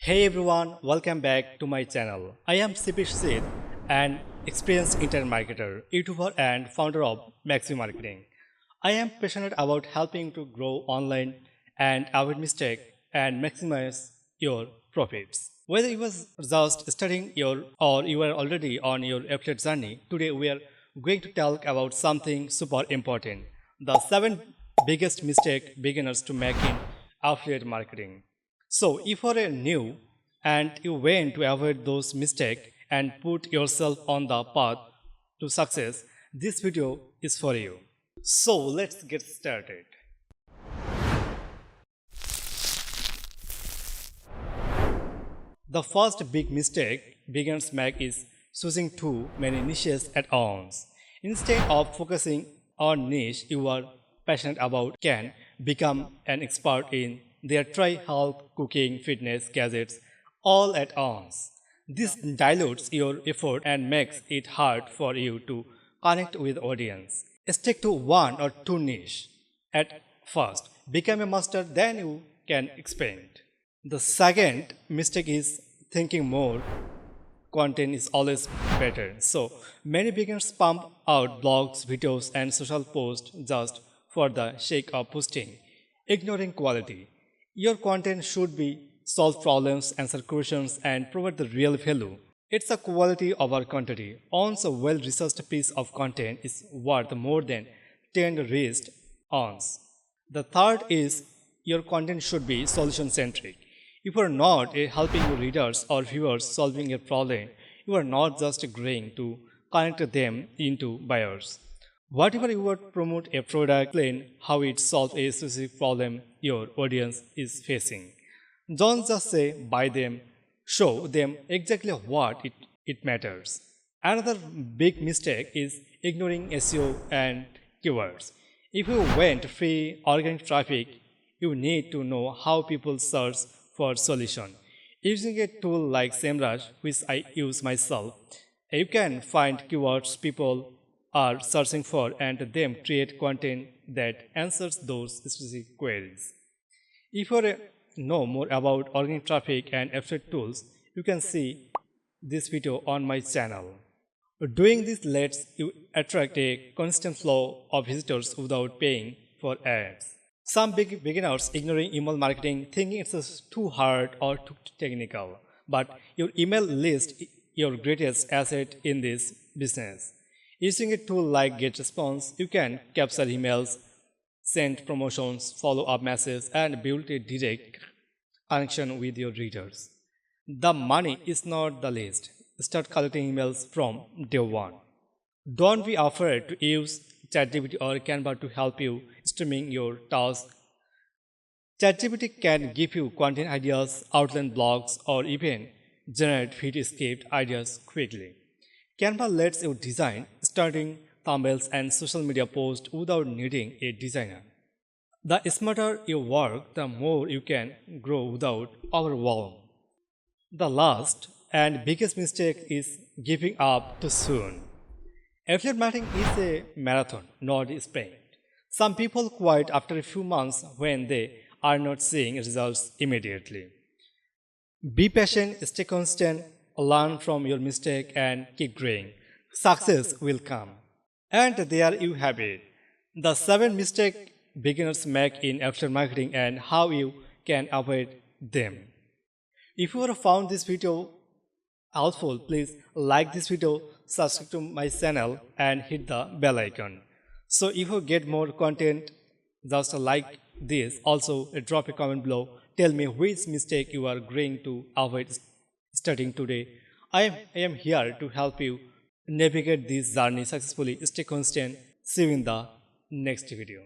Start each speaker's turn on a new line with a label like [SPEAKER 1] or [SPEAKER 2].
[SPEAKER 1] Hey everyone, welcome back to my channel. I am CPA Bisho Jit, an experienced internet marketer, YouTuber and founder of Maxi Marketing. I am passionate about helping to grow online and avoid mistakes and maximize your profits. Whether you was just starting your or you are already on your affiliate journey, today we are going to talk about something super important. The 7 biggest mistakes beginners to make in affiliate marketing. So, if you are new and you want to avoid those mistakes and put yourself on the path to success, this video is for you. So, let's get started. The first big mistake beginners make is choosing too many niches at once. Instead of focusing on niche you are passionate about, can become an expert in their try health, cooking, fitness, gadgets all at once. This dilutes your effort and makes it hard for you to connect with audience. Stick to one or two niche at first. Become a master, then you can expand. The second mistake is thinking more content is always better. So many beginners pump out blogs, videos, and social posts just for the sake of posting, ignoring quality. Your content should be solve problems, answer questions, and provide the real value. It's a quality over quantity. Once a well-researched piece of content is worth more than 10 reached ons. The third is your content should be solution-centric. If you are not helping your readers or viewers solving a problem, you are not just agreeing to connect them into buyers. Whatever you would promote a product, explain how it solves a specific problem your audience is facing. Don't just say buy them, show them exactly what it matters. Another big mistake is ignoring SEO and keywords. If you want free organic traffic, you need to know how people search for solution. Using a tool like SEMrush, which I use myself, you can find keywords people are searching for and then create content that answers those specific queries. If you know more about organic traffic and affiliate tools, you can see this video on my channel. Doing this lets you attract a constant flow of visitors without paying for ads. Some beginners ignoring email marketing, thinking it's too hard or too technical. But your email list your greatest asset in this business. Using a tool like GetResponse, you can capture emails, send promotions, follow up messages, and build a direct connection with your readers. The money is not the least. Start collecting emails from day one. Don't be afraid to use ChatGPT or Canva to help you streaming your tasks. ChatGPT can give you content ideas, outline blogs, or even generate video script ideas quickly. Canva lets you design starting thumbnails and social media posts without needing a designer. The smarter you work, the more you can grow without overwhelm. The last and biggest mistake is giving up too soon. Affiliate marketing is a marathon, not a sprint. Some people quit after a few months when they are not seeing results immediately. Be patient, stay constant, learn from your mistake and keep growing. Success will come. And there you have it. The 7 mistakes beginners make in affiliate marketing and how you can avoid them. If you have found this video helpful, please like this video, subscribe to my channel and hit the bell icon. So if you get more content just like this, also drop a comment below. Tell me which mistake you are going to avoid starting today. I am here to help you navigate this journey successfully. Stay constant. See you in the next video.